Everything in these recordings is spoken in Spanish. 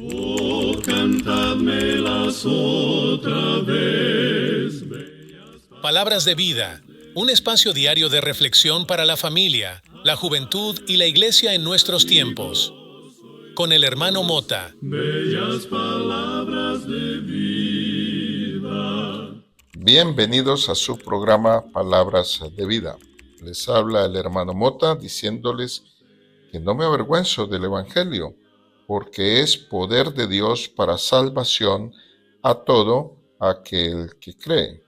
Oh, cantadmelas otra vez. Palabras de vida, un espacio diario de reflexión para la familia, la juventud y la iglesia en nuestros tiempos. Con el hermano Mota. Bellas palabras de vida. Bienvenidos a su programa Palabras de Vida. Les habla el hermano Mota diciéndoles que no me avergüenzo del Evangelio, porque es poder de Dios para salvación a todo aquel que cree.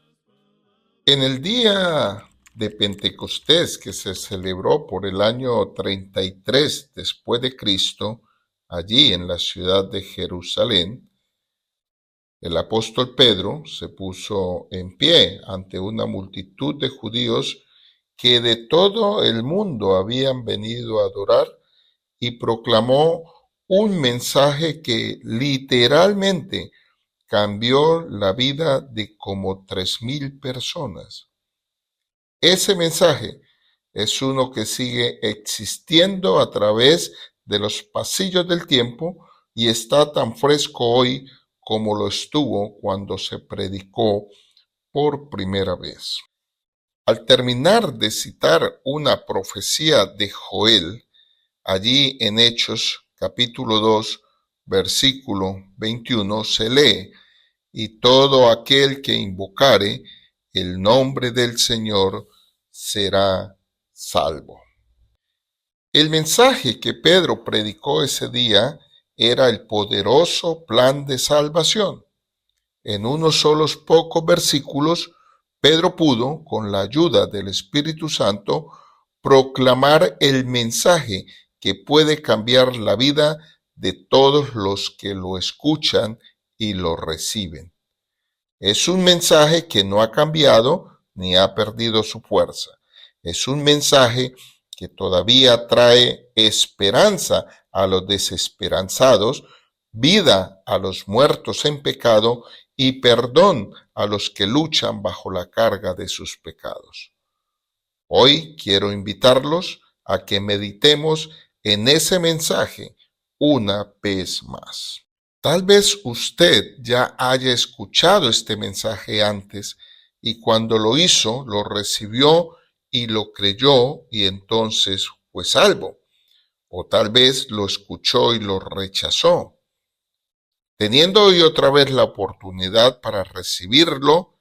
En el día de Pentecostés, que se celebró por el año 33 después de Cristo, allí en la ciudad de Jerusalén, el apóstol Pedro se puso en pie ante una multitud de judíos que de todo el mundo habían venido a adorar y proclamó un mensaje que literalmente cambió la vida de como 3,000 personas. Ese mensaje es uno que sigue existiendo a través de los pasillos del tiempo y está tan fresco hoy como lo estuvo cuando se predicó por primera vez. Al terminar de citar una profecía de Joel, allí en Hechos capítulo 2, versículo 21, se lee: y todo aquel que invocare el nombre del Señor será salvo. El mensaje que Pedro predicó ese día era el poderoso plan de salvación. En unos solos pocos versículos, Pedro pudo, con la ayuda del Espíritu Santo, proclamar el mensaje que puede cambiar la vida de todos los que lo escuchan y lo reciben. Es un mensaje que no ha cambiado ni ha perdido su fuerza. Es un mensaje que todavía trae esperanza a los desesperanzados, vida a los muertos en pecado y perdón a los que luchan bajo la carga de sus pecados. Hoy quiero invitarlos a que meditemos en ese mensaje una vez más. Tal vez usted ya haya escuchado este mensaje antes y cuando lo hizo, lo recibió y lo creyó y entonces fue salvo. O tal vez lo escuchó y lo rechazó. Teniendo hoy otra vez la oportunidad para recibirlo,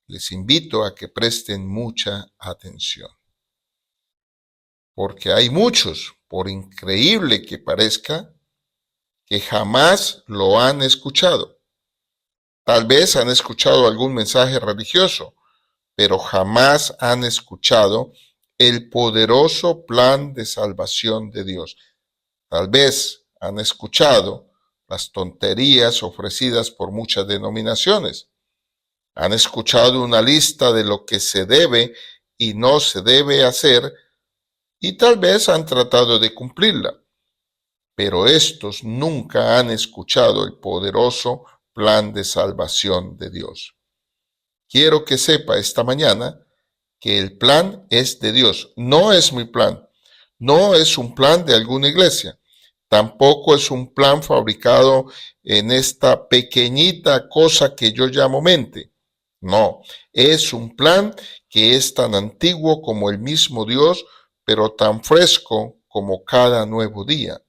les invito a que presten mucha atención. Porque hay muchos, por increíble que parezca, que jamás lo han escuchado. Tal vez han escuchado algún mensaje religioso, pero jamás han escuchado el poderoso plan de salvación de Dios. Tal vez han escuchado las tonterías ofrecidas por muchas denominaciones. Han escuchado una lista de lo que se debe y no se debe hacer y tal vez han tratado de cumplirla. Pero estos nunca han escuchado el poderoso plan de salvación de Dios. Quiero que sepa esta mañana que el plan es de Dios, no es mi plan, no es un plan de alguna iglesia, tampoco es un plan fabricado en esta pequeñita cosa que yo llamo mente. No, es un plan que es tan antiguo como el mismo Dios, pero tan fresco como cada nuevo día.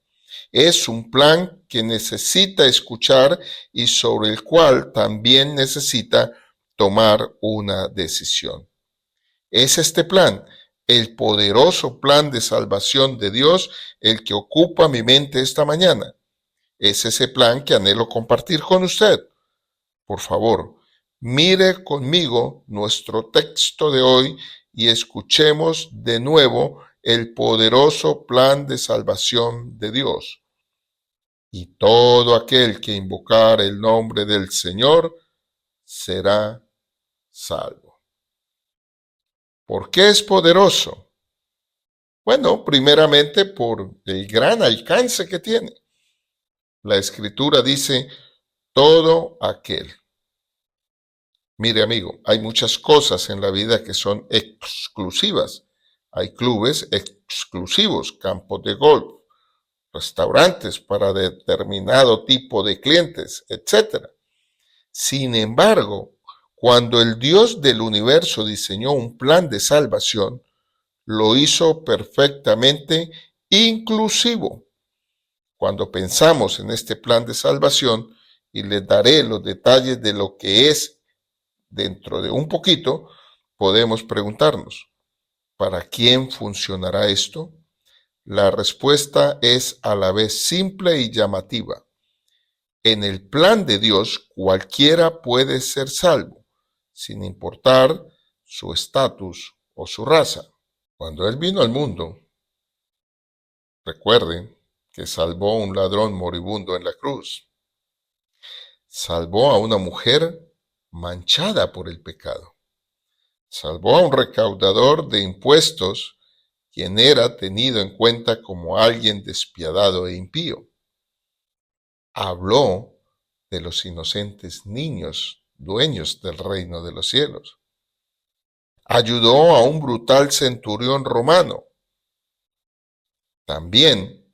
Es un plan que necesita escuchar y sobre el cual también necesita tomar una decisión. Es este plan, el poderoso plan de salvación de Dios, el que ocupa mi mente esta mañana. Es ese plan que anhelo compartir con usted. Por favor, mire conmigo nuestro texto de hoy y escuchemos de nuevo el poderoso plan de salvación de Dios. Y todo aquel que invocar el nombre del Señor será salvo. ¿Por qué es poderoso? Bueno, primeramente por el gran alcance que tiene. La Escritura dice, todo aquel. Mire, amigo, hay muchas cosas en la vida que son exclusivas. Hay clubes exclusivos, campos de golf, restaurantes para determinado tipo de clientes, etc. Sin embargo, cuando el Dios del universo diseñó un plan de salvación, lo hizo perfectamente inclusivo. Cuando pensamos en este plan de salvación, y les daré los detalles de lo que es dentro de un poquito, podemos preguntarnos, ¿para quién funcionará esto? La respuesta es a la vez simple y llamativa. En el plan de Dios, cualquiera puede ser salvo, sin importar su estatus o su raza. Cuando Él vino al mundo, recuerden que salvó a un ladrón moribundo en la cruz. Salvó a una mujer manchada por el pecado. Salvó a un recaudador de impuestos, quien era tenido en cuenta como alguien despiadado e impío. Habló de los inocentes niños, dueños del reino de los cielos. Ayudó a un brutal centurión romano. También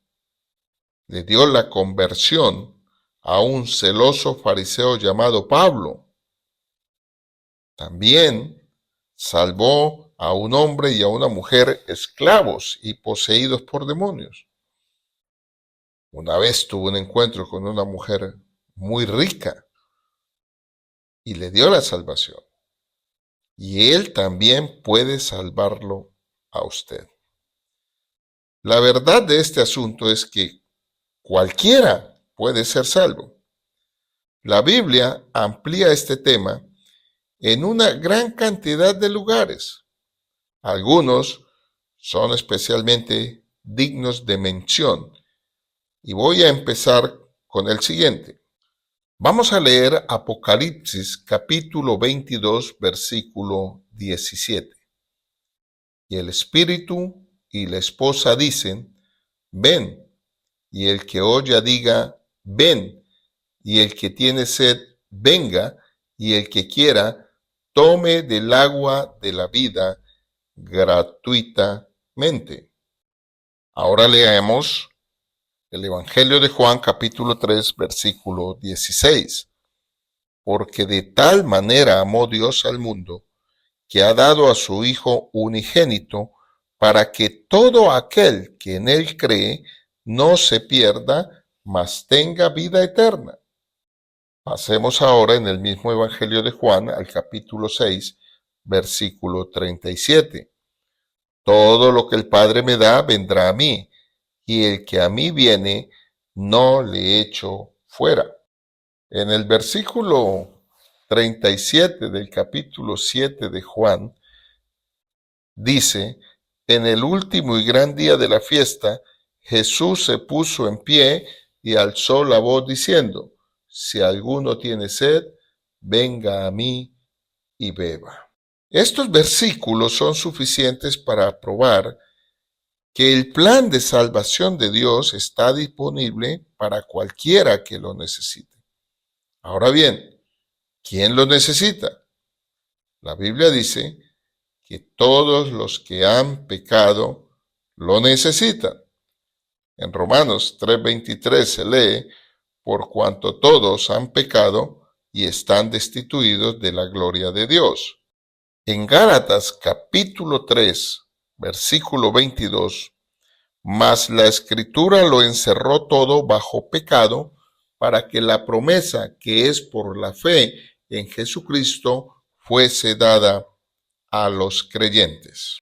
le dio la conversión a un celoso fariseo llamado Pablo. También salvó a un hombre y a una mujer esclavos y poseídos por demonios. Una vez tuvo un encuentro con una mujer muy rica y le dio la salvación. Y Él también puede salvarlo a usted. La verdad de este asunto es que cualquiera puede ser salvo. La Biblia amplía este tema en una gran cantidad de lugares. Algunos son especialmente dignos de mención. Y voy a empezar con el siguiente. Vamos a leer Apocalipsis capítulo 22, versículo 17. Y el Espíritu y la esposa dicen, ven, y el que oya diga, ven, y el que tiene sed, venga, y el que quiera, tome del agua de la vida gratuitamente. Ahora leemos el Evangelio de Juan capítulo 3, versículo 16. Porque de tal manera amó Dios al mundo, que ha dado a su Hijo unigénito, para que todo aquel que en Él cree no se pierda, mas tenga vida eterna. Pasemos ahora en el mismo Evangelio de Juan al capítulo 6, versículo 37. Todo lo que el Padre me da vendrá a mí, y el que a mí viene no le echo fuera. En el versículo 37 del capítulo 7 de Juan, dice, en el último y gran día de la fiesta, Jesús se puso en pie y alzó la voz diciendo, si alguno tiene sed, venga a mí y beba. Estos versículos son suficientes para probar que el plan de salvación de Dios está disponible para cualquiera que lo necesite. Ahora bien, ¿quién lo necesita? La Biblia dice que todos los que han pecado lo necesitan. En Romanos 3:23 se lee, por cuanto todos han pecado y están destituidos de la gloria de Dios. En Gálatas capítulo 3, versículo 22, mas la Escritura lo encerró todo bajo pecado, para que la promesa que es por la fe en Jesucristo fuese dada a los creyentes.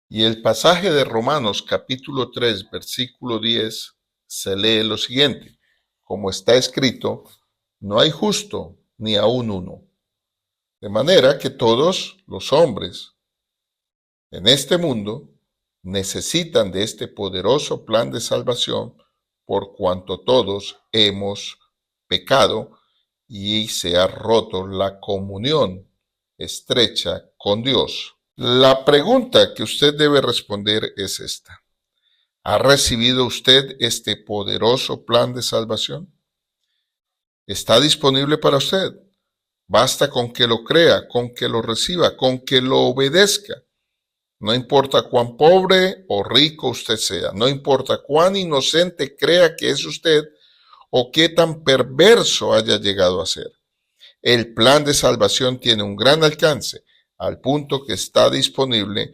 Y el pasaje de Romanos capítulo 3, versículo 10, se lee lo siguiente. Como está escrito, no hay justo ni aun uno. De manera que todos los hombres en este mundo necesitan de este poderoso plan de salvación, por cuanto todos hemos pecado y se ha roto la comunión estrecha con Dios. La pregunta que usted debe responder es esta. ¿Ha recibido usted este poderoso plan de salvación? ¿Está disponible para usted? Basta con que lo crea, con que lo reciba, con que lo obedezca. No importa cuán pobre o rico usted sea, no importa cuán inocente crea que es usted o qué tan perverso haya llegado a ser. El plan de salvación tiene un gran alcance, al punto que está disponible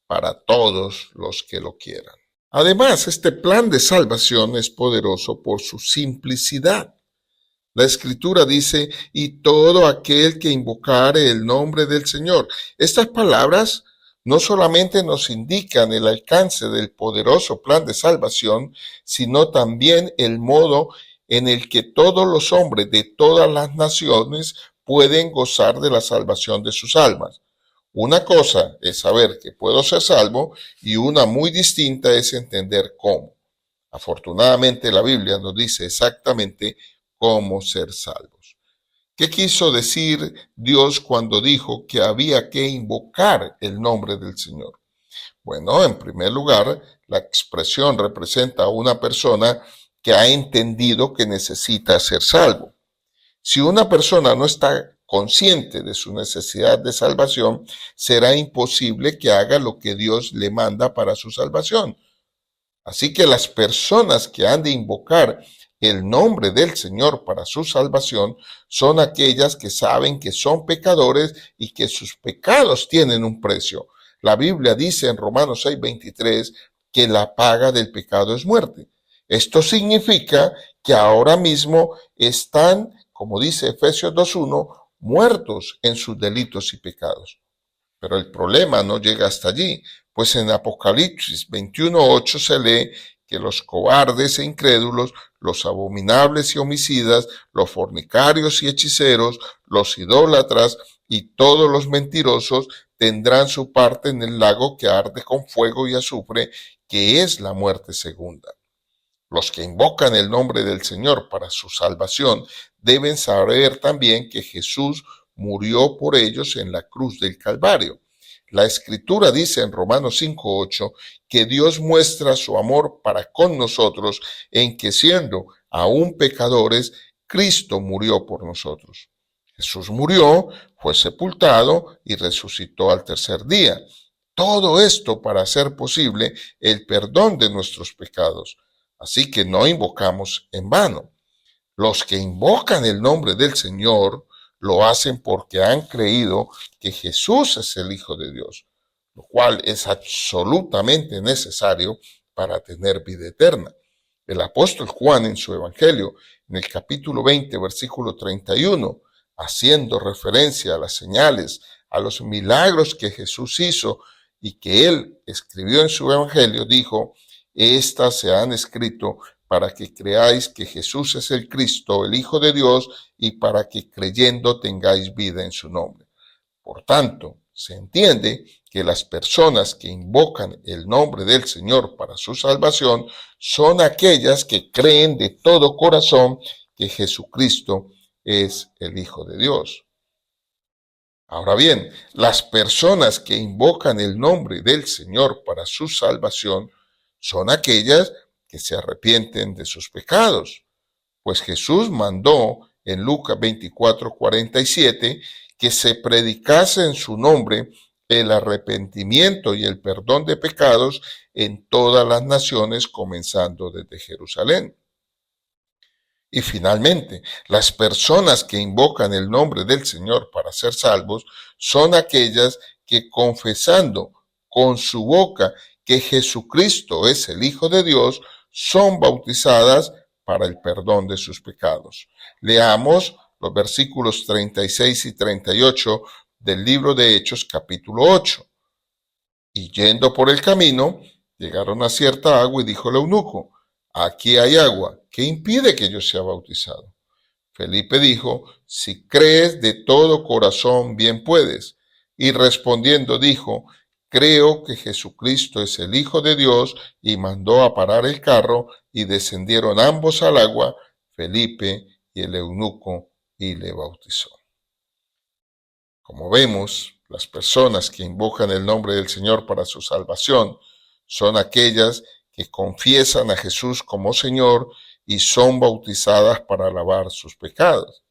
para todos los que lo quieran. Además, este plan de salvación es poderoso por su simplicidad. La Escritura dice, y todo aquel que invocare el nombre del Señor. Estas palabras no solamente nos indican el alcance del poderoso plan de salvación, sino también el modo en el que todos los hombres de todas las naciones pueden gozar de la salvación de sus almas. Una cosa es saber que puedo ser salvo y una muy distinta es entender cómo. Afortunadamente la Biblia nos dice exactamente cómo ser salvos. ¿Qué quiso decir Dios cuando dijo que había que invocar el nombre del Señor? Bueno, en primer lugar, la expresión representa a una persona que ha entendido que necesita ser salvo. Si una persona no está consciente de su necesidad de salvación, será imposible que haga lo que Dios le manda para su salvación. Así que las personas que han de invocar el nombre del Señor para su salvación son aquellas que saben que son pecadores y que sus pecados tienen un precio. La Biblia dice en Romanos 6:23 que la paga del pecado es muerte. Esto significa que ahora mismo están, como dice Efesios 2:1, muertos en sus delitos y pecados. Pero el problema no llega hasta allí, pues en Apocalipsis 21:8 se lee que los cobardes e incrédulos, los abominables y homicidas, los fornicarios y hechiceros, los idólatras y todos los mentirosos tendrán su parte en el lago que arde con fuego y azufre, que es la muerte segunda. Los que invocan el nombre del Señor para su salvación deben saber también que Jesús murió por ellos en la cruz del Calvario. La Escritura dice en Romanos 5:8 que Dios muestra su amor para con nosotros en que siendo aún pecadores, Cristo murió por nosotros. Jesús murió, fue sepultado y resucitó al tercer día. Todo esto para hacer posible el perdón de nuestros pecados. Así que no invocamos en vano. Los que invocan el nombre del Señor lo hacen porque han creído que Jesús es el Hijo de Dios, lo cual es absolutamente necesario para tener vida eterna. El apóstol Juan en su Evangelio, en el capítulo 20, versículo 31, haciendo referencia a las señales, a los milagros que Jesús hizo y que él escribió en su Evangelio, dijo, estas se han escrito para que creáis que Jesús es el Cristo, el Hijo de Dios, y para que creyendo tengáis vida en su nombre. Por tanto, se entiende que las personas que invocan el nombre del Señor para su salvación son aquellas que creen de todo corazón que Jesucristo es el Hijo de Dios. Ahora bien, las personas que invocan el nombre del Señor para su salvación son aquellas que se arrepienten de sus pecados, pues Jesús mandó en Lucas 24:47 que se predicase en su nombre el arrepentimiento y el perdón de pecados en todas las naciones, comenzando desde Jerusalén. Y finalmente, las personas que invocan el nombre del Señor para ser salvos son aquellas que confesando con su boca que Jesucristo es el Hijo de Dios, son bautizadas para el perdón de sus pecados. Leamos los versículos 36 y 38 del libro de Hechos, capítulo 8. Y yendo por el camino, llegaron a cierta agua y dijo el eunuco, aquí hay agua, ¿qué impide que yo sea bautizado? Felipe dijo, si crees de todo corazón, bien puedes. Y respondiendo dijo, creo que Jesucristo es el Hijo de Dios, y mandó a parar el carro, y descendieron ambos al agua, Felipe y el eunuco, y le bautizó. Como vemos, las personas que invocan el nombre del Señor para su salvación son aquellas que confiesan a Jesús como Señor y son bautizadas para lavar sus pecados.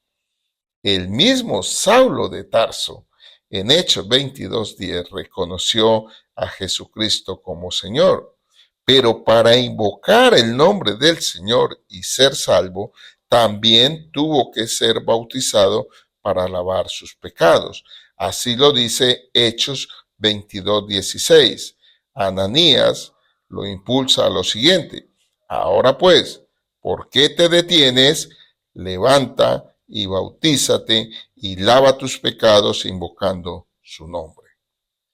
El mismo Saulo de Tarso, en Hechos 22:10 reconoció a Jesucristo como Señor. Pero para invocar el nombre del Señor y ser salvo, también tuvo que ser bautizado para lavar sus pecados. Así lo dice Hechos 22:16. Ananías lo impulsa a lo siguiente: ahora pues, ¿por qué te detienes? Levanta y bautízate y lava tus pecados invocando su nombre.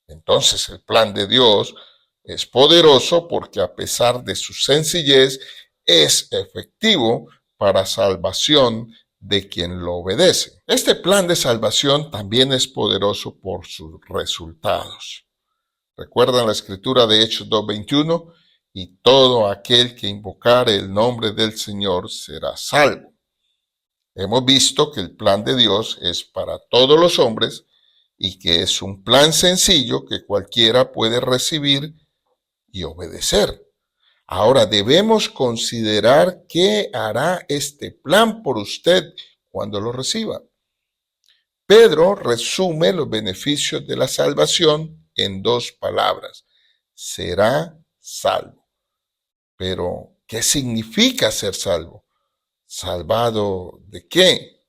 Entonces el plan de Dios es poderoso porque a pesar de su sencillez es efectivo para salvación de quien lo obedece. Este plan de salvación también es poderoso por sus resultados. ¿Recuerdan la escritura de Hechos 2:21? Y todo aquel que invocare el nombre del Señor será salvo. Hemos visto que el plan de Dios es para todos los hombres y que es un plan sencillo que cualquiera puede recibir y obedecer. Ahora debemos considerar qué hará este plan por usted cuando lo reciba. Pedro resume los beneficios de la salvación en 2 palabras: será salvo. Pero, ¿qué significa ser salvo? ¿Salvado de qué?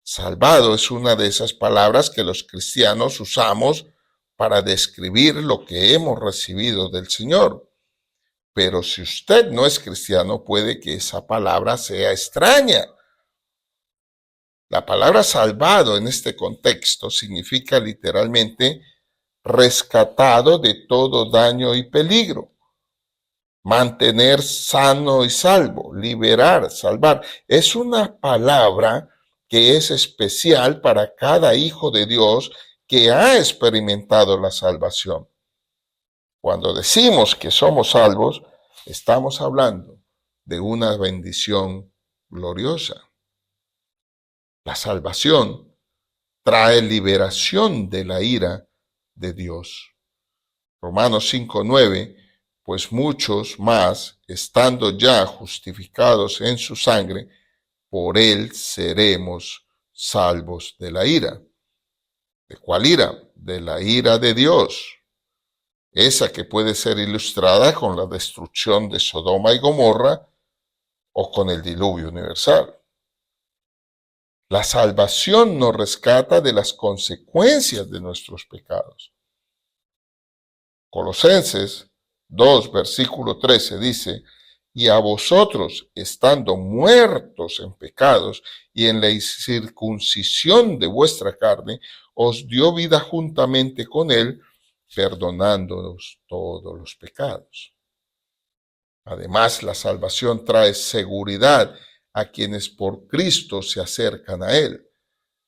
Salvado es una de esas palabras que los cristianos usamos para describir lo que hemos recibido del Señor. Pero si usted no es cristiano, puede que esa palabra sea extraña. La palabra salvado en este contexto significa literalmente rescatado de todo daño y peligro. Mantener sano y salvo, liberar, salvar. Es una palabra que es especial para cada hijo de Dios que ha experimentado la salvación. Cuando decimos que somos salvos, estamos hablando de una bendición gloriosa. La salvación trae liberación de la ira de Dios. Romanos 5:9, pues muchos más, estando ya justificados en su sangre, por él seremos salvos de la ira. ¿De cuál ira? De la ira de Dios. Esa que puede ser ilustrada con la destrucción de Sodoma y Gomorra o con el diluvio universal. La salvación nos rescata de las consecuencias de nuestros pecados. Colosenses 2, versículo 13 dice: y a vosotros, estando muertos en pecados y en la circuncisión de vuestra carne, os dio vida juntamente con él, perdonándonos todos los pecados. Además, la salvación trae seguridad a quienes por Cristo se acercan a él.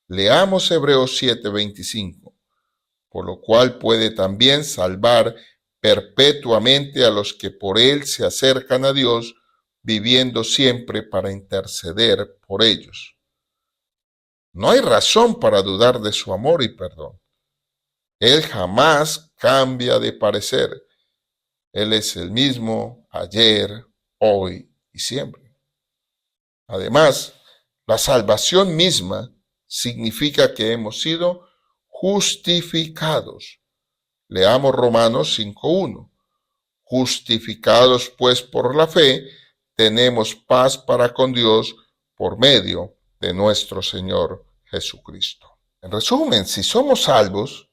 Leamos Hebreos 7:25, por lo cual puede también salvar perpetuamente a los que por él se acercan a Dios, viviendo siempre para interceder por ellos. No hay razón para dudar de su amor y perdón. Él jamás cambia de parecer. Él es el mismo ayer, hoy y siempre. Además, la salvación misma significa que hemos sido justificados. Leamos Romanos 5:1. Justificados pues por la fe, tenemos paz para con Dios por medio de nuestro Señor Jesucristo. En resumen, si somos salvos,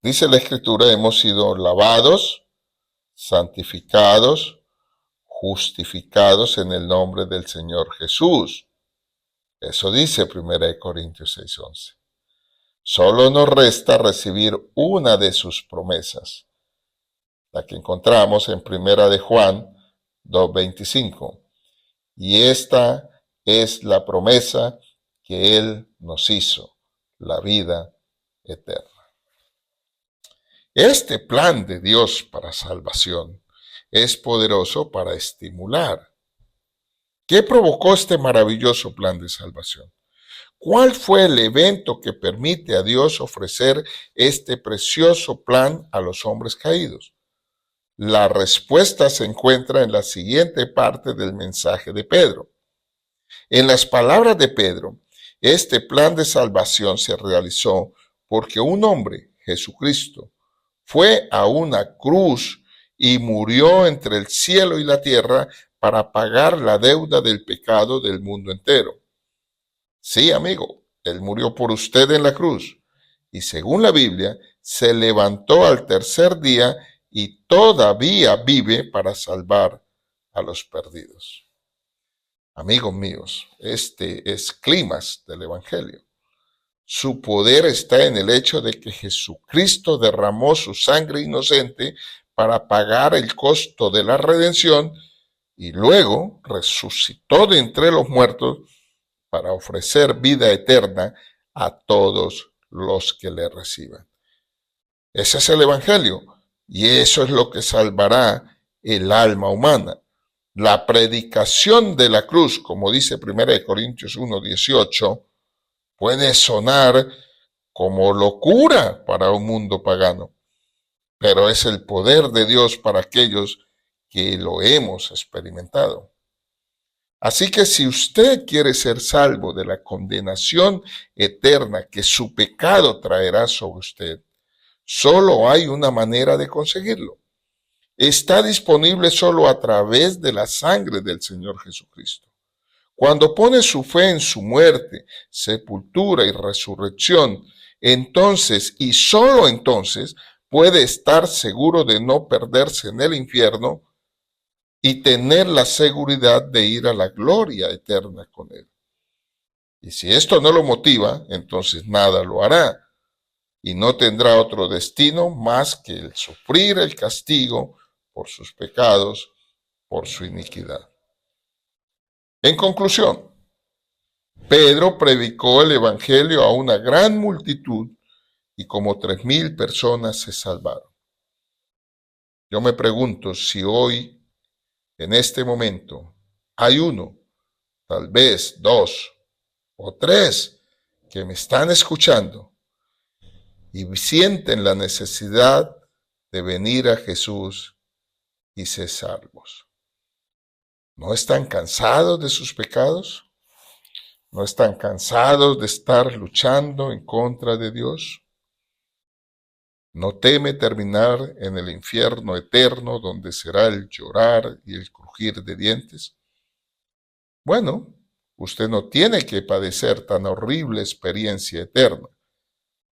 dice la Escritura, hemos sido lavados, santificados, justificados en el nombre del Señor Jesús. Eso dice 1 Corintios 6:11. Solo nos resta recibir una de sus promesas, la que encontramos en 1 de Juan 2:25. Y esta es la promesa que Él nos hizo, la vida eterna. Este plan de Dios para salvación es poderoso para estimular. ¿Qué provocó este maravilloso plan de salvación? ¿Cuál fue el evento que permite a Dios ofrecer este precioso plan a los hombres caídos? La respuesta se encuentra en la siguiente parte del mensaje de Pedro. En las palabras de Pedro, este plan de salvación se realizó porque un hombre, Jesucristo, fue a una cruz y murió entre el cielo y la tierra para pagar la deuda del pecado del mundo entero. Sí, amigo, Él murió por usted en la cruz y según la Biblia, se levantó al tercer día y todavía vive para salvar a los perdidos. Amigos míos, este es clímax del Evangelio. Su poder está en el hecho de que Jesucristo derramó su sangre inocente para pagar el costo de la redención y luego resucitó de entre los muertos para ofrecer vida eterna a todos los que le reciban. Ese es el Evangelio y eso es lo que salvará el alma humana. La predicación de la cruz, como dice 1 Corintios 1:18, puede sonar como locura para un mundo pagano, pero es el poder de Dios para aquellos que lo hemos experimentado. Así que si usted quiere ser salvo de la condenación eterna que su pecado traerá sobre usted, solo hay una manera de conseguirlo. Está disponible solo a través de la sangre del Señor Jesucristo. Cuando pone su fe en su muerte, sepultura y resurrección, entonces y solo entonces puede estar seguro de no perderse en el infierno y tener la seguridad de ir a la gloria eterna con Él. Y si esto no lo motiva, entonces nada lo hará y no tendrá otro destino más que el sufrir el castigo por sus pecados, por su iniquidad. En conclusión, Pedro predicó el Evangelio a una gran multitud y como 3,000 personas se salvaron. Yo me pregunto si hoy, en este momento, hay uno, tal vez 2 o 3 que me están escuchando y sienten la necesidad de venir a Jesús y ser salvos. ¿No están cansados de sus pecados? ¿No están cansados de estar luchando en contra de Dios? ¿No teme terminar en el infierno eterno donde será el llorar y el crujir de dientes? Bueno, usted no tiene que padecer tan horrible experiencia eterna.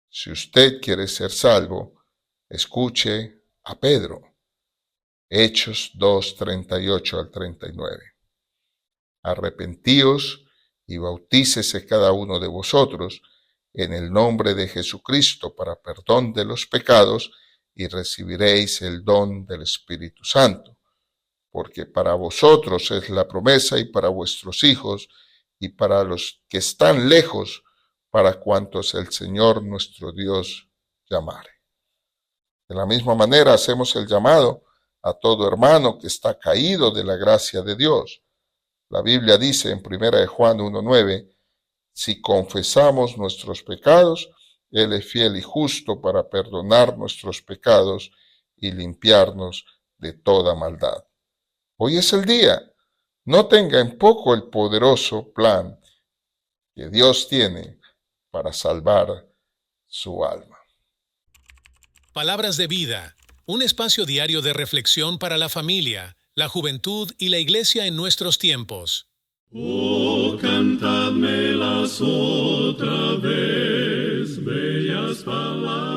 Si usted quiere ser salvo, escuche a Pedro. Hechos 2:38 al 39. Arrepentíos y bautícese cada uno de vosotros en el nombre de Jesucristo para perdón de los pecados y recibiréis el don del Espíritu Santo, porque para vosotros es la promesa y para vuestros hijos y para los que están lejos, para cuantos el Señor nuestro Dios llamare. De la misma manera hacemos el llamado a todo hermano que está caído de la gracia de Dios. La Biblia dice en 1 Juan 1:9, si confesamos nuestros pecados, Él es fiel y justo para perdonar nuestros pecados y limpiarnos de toda maldad. Hoy es el día. No tenga en poco el poderoso plan que Dios tiene para salvar su alma. Palabras de vida, un espacio diario de reflexión para la familia, la juventud y la iglesia en nuestros tiempos. Oh, cantadmelas otra vez, bellas palabras.